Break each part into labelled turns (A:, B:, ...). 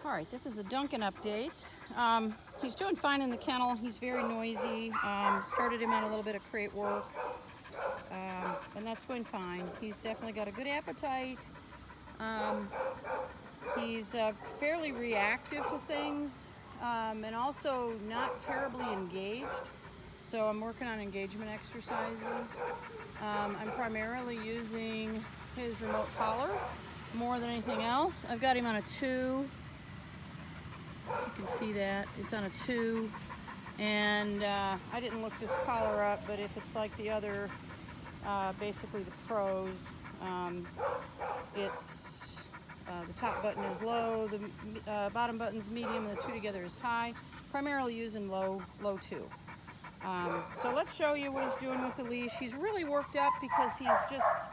A: All right, this is a Duncan update. He's doing fine in the kennel. He's very noisy. Started him on a little bit of crate work, and that's going fine. He's definitely got a good appetite. He's fairly reactive to things, and also not terribly engaged. So I'm working on engagement exercises. I'm primarily using his remote collar more than anything else. I've got him on a 2. You can see that it's on a 2, and I didn't look this collar up, but if it's like the other, basically the pros, it's the top button is low, the bottom button's medium, and the 2 together is high. Primarily using low 2. So let's show you what he's doing with the leash. He's really worked up because he's just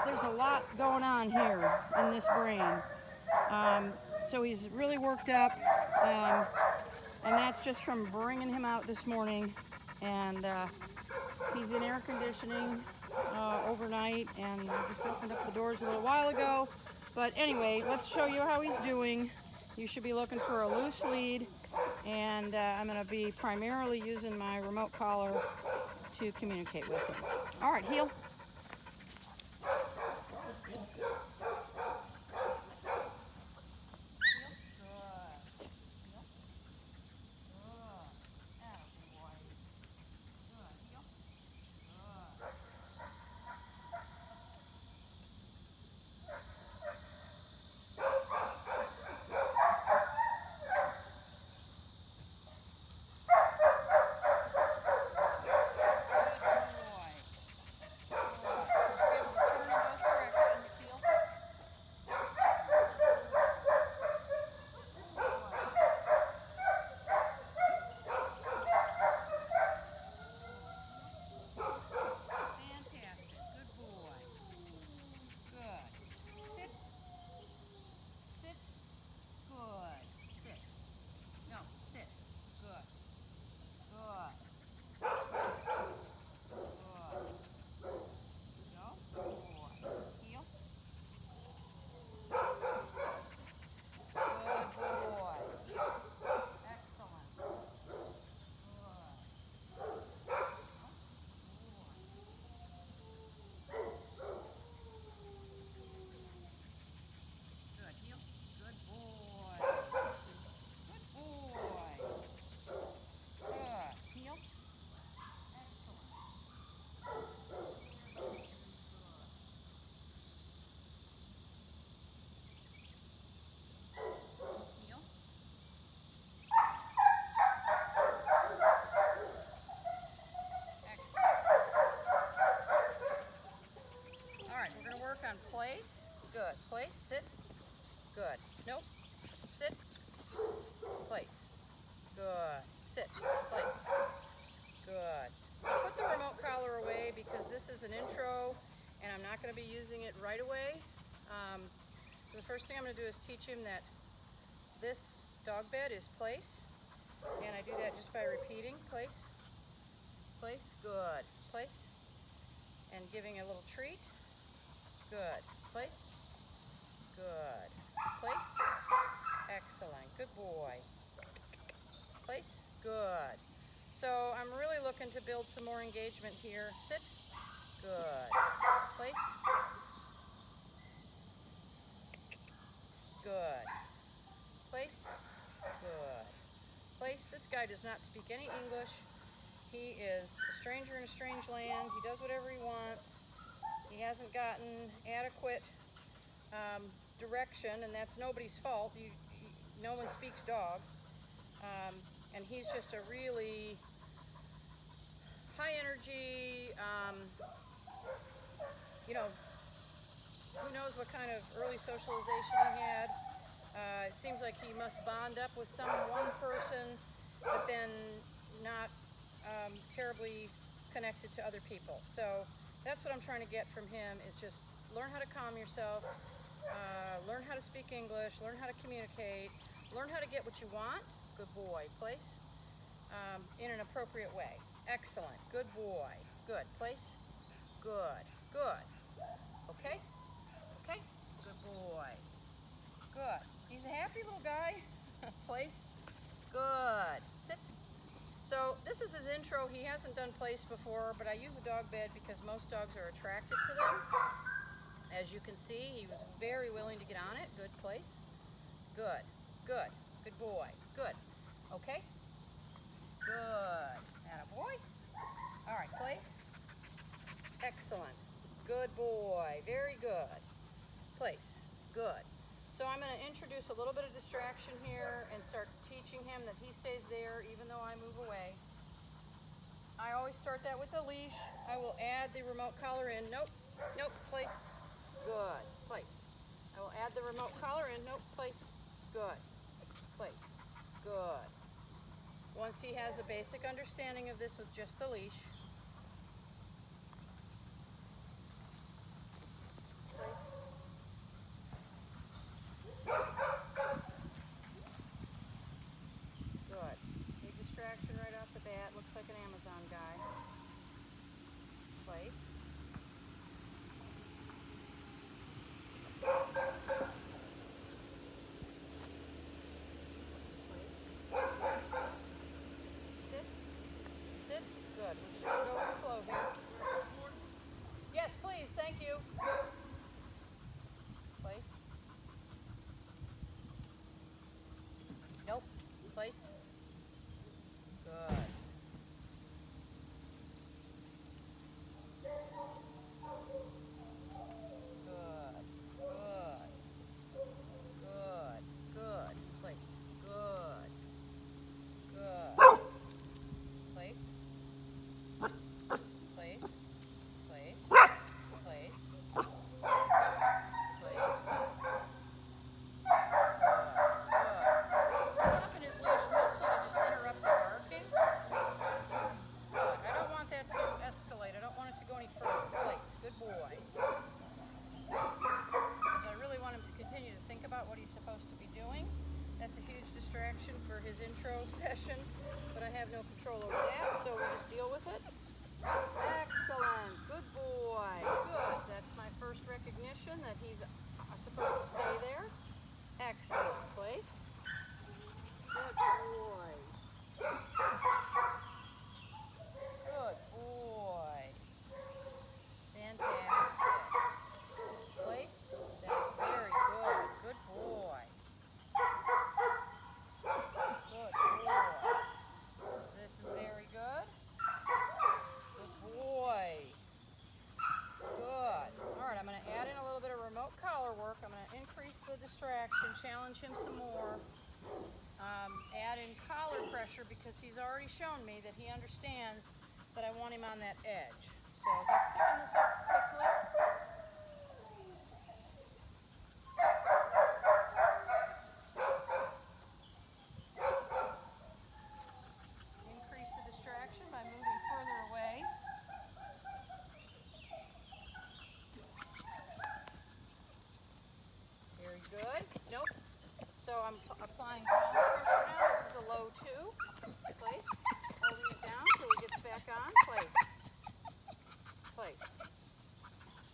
A: there's a lot going on here in this brain. So he's really worked up, and that's just from bringing him out this morning. And he's in air conditioning overnight, and I just opened up the doors a little while ago. But anyway, let's show you how he's doing. You should be looking for a loose lead, and I'm going to be primarily using my remote collar to communicate with him. All right, heel. On place, good, place, sit, good, nope, sit, place, good, sit, place, good. I'll put the remote collar away because this is an intro and I'm not going to be using it right away. So the first thing I'm going to do is teach him that this dog bed is place, and I do that just by repeating place, place, good, place, and giving a little treat. Good. Place. Good. Place. Excellent. Good boy. Place. Good. So I'm really looking to build some more engagement here. Sit. Good. Place. Good. Place. Good. Place. This guy does not speak any English. He is a stranger in a strange land. He does whatever he wants. He hasn't gotten adequate direction, and that's nobody's fault. No one speaks dog. And he's just a really high energy, who knows what kind of early socialization he had. It seems like he must bond up with one person, but then not terribly connected to other people. So that's what I'm trying to get from him, is just learn how to calm yourself, learn how to speak English, learn how to communicate, learn how to get what you want. Good boy. Place. In an appropriate way. Excellent. Good boy. Good. Place. Good. Good. Okay? Okay? Good boy. Good. He's a happy happy little guy. Place. Good. Sit. So this is his intro. He hasn't done place before, but I use a dog bed because most dogs are attracted to them. As you can see, he was very willing to get on it. Good. Place. Good. Good. Good boy. Good. Okay. Good. Attaboy. All right, place. Excellent. Good boy. Very good. Place. Good. So I'm going to introduce a little bit of distraction here and start teaching him that he stays there even though I move away. I always start that with the leash. I will add the remote collar in. Nope. Nope. Place. Good. Place. I will add the remote collar in. Nope. Place. Good. Place. Good. Once he has a basic understanding of this with just the leash. Good. Big distraction right off the bat. Looks like an Amazon guy. Place. Sit. Sit. Good. We're just going to go with the flow here. Yes, please. Thank you. Place. Nope. Place. Good. Good. Good. Good. Good. Place. Good. Good. Place. Place. Place. Place. Place. For his intro session, but I have no control over that, so we'll just deal with it. Excellent. Good boy. Good. That's my first recognition that he's supposed to stay there. Excellent. Place. Good boy. Good boy. Fantastic. Place. That's very good. Good boy. This is very good. Good boy. Good. All right, I'm going to add in a little bit of remote collar work. I'm going to increase the distraction, challenge him some more. Add in collar pressure because he's already shown me that he understands that I want him on that edge. So he's picking this up quickly. Increase the distraction by moving further away. Very good. Nope. So I'm applying collar pressure now. This is a low 2. Place. Holding it down till he gets back on. Place. Place.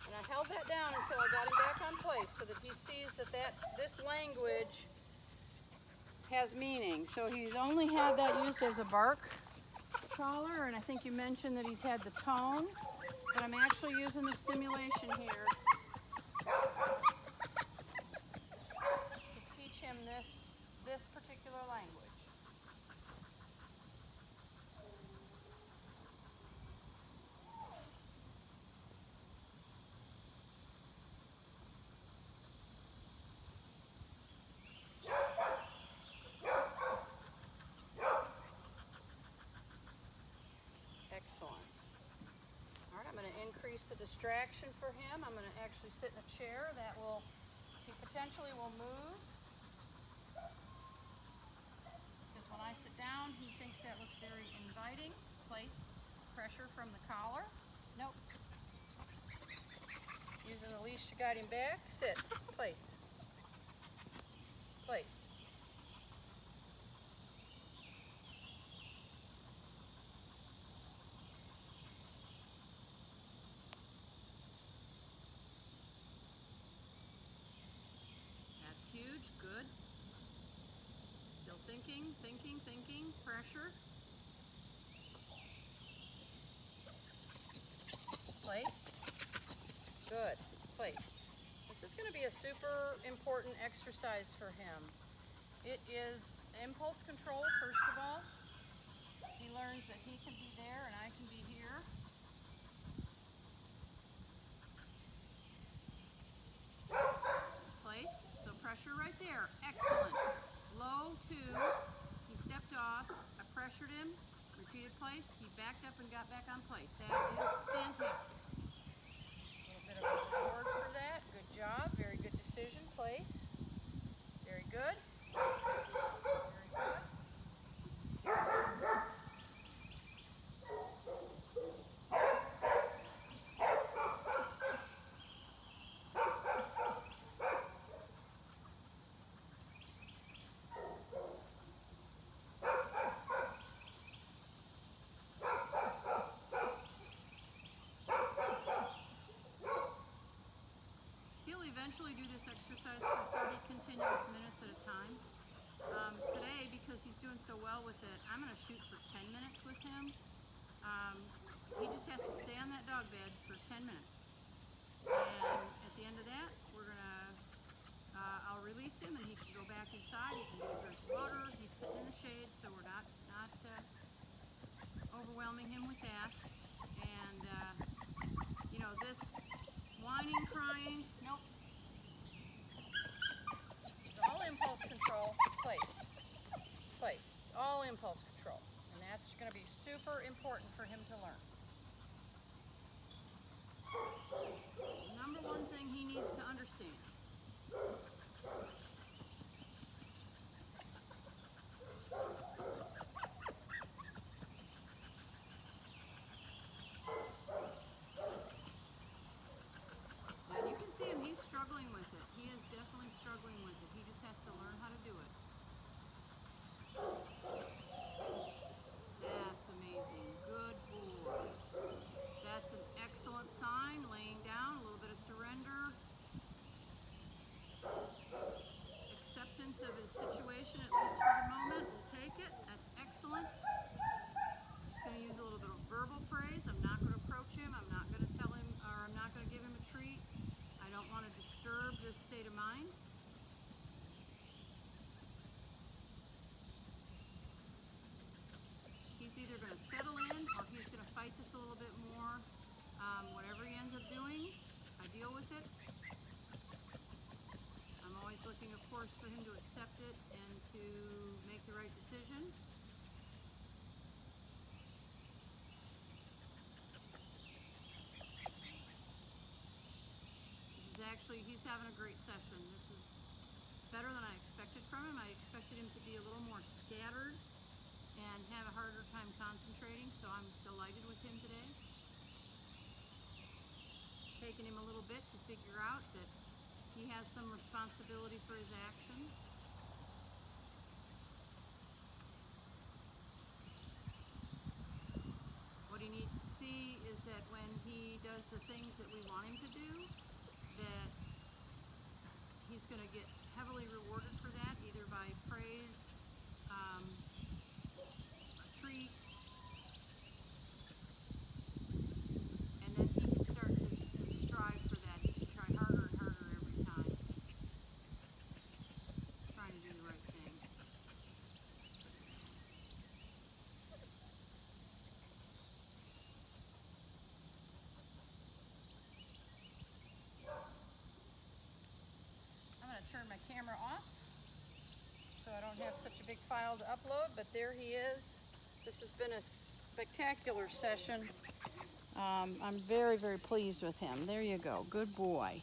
A: And I held that down until I got him back on place so that he sees that this language has meaning. So he's only had that used as a bark collar, and I think you mentioned that he's had the tone, but I'm actually using the stimulation here to teach him this particular language. Excellent. All right, I'm going to increase the distraction for him. I'm going to actually sit in a chair that he potentially will move. Because when I sit down, he thinks that looks very inviting. Place. Pressure from the collar. Nope. Using the leash to guide him back. Sit. Place. Place. That's huge. Good. thinking, pressure. Place. Good. Place. This is going to be a super important exercise for him. It is impulse control, first of all. He learns that he can be there and I can be here. Place. So pressure right there. Excellent. Low 2. He stepped off. I pressured him. Repeated place. He backed up and got back on place. That is fantastic. A little bit of a reward for that. Good job. Very good decision. Place. Very good. Very good. He'll eventually do this exercise for 30 continuous minutes at a time. Today, because he's doing so well with it, I'm going to shoot for 10 minutes with him. He just has to stay on that dog bed for 10 minutes. And at the end of that, I'll release him and he can go back inside. He can get a drink of water. He's sitting in the shade, so we're not overwhelming him with that. And, this whining, crying, nope. It's all impulse control. Place. Place. It's all impulse control. And that's going to be super important for him to learn. Number one thing he needs to understand. And you can see him, he's struggling with it. He is definitely struggling with it. He just has to learn how to do it. That's amazing. Good boy. That's an excellent sign. Laying down, a little bit of surrender. Acceptance of his situation, at least for the moment. We'll take it. That's excellent. Just going to use a little bit of verbal praise. I'm not going to approach him. I'm not going to tell him, or I'm not going to give him a treat. I don't want to disturb this state of mind. He's either going to settle in or he's going to fight this a little bit more. Whatever he ends up doing, I deal with it. I'm always looking, of course, for him to accept it and to make the right decision. He's having a great session. This is better than I expected from him. I expected him to be a little more scattered and have a harder time concentrating, so I'm delighted with him today. Taking him a little bit to figure out that he has some responsibility for his actions. What he needs to see is that when he does the things that we want him to do, that he's going to get heavily rewarded for that, either by praise, a treat, and then he can start to strive for that. He can try harder and harder every time, trying to do the right thing. I'm going to turn my camera off so I don't have such a big file to upload, but there he is. This has been a spectacular session. I'm very, very pleased with him. There you go. Good boy.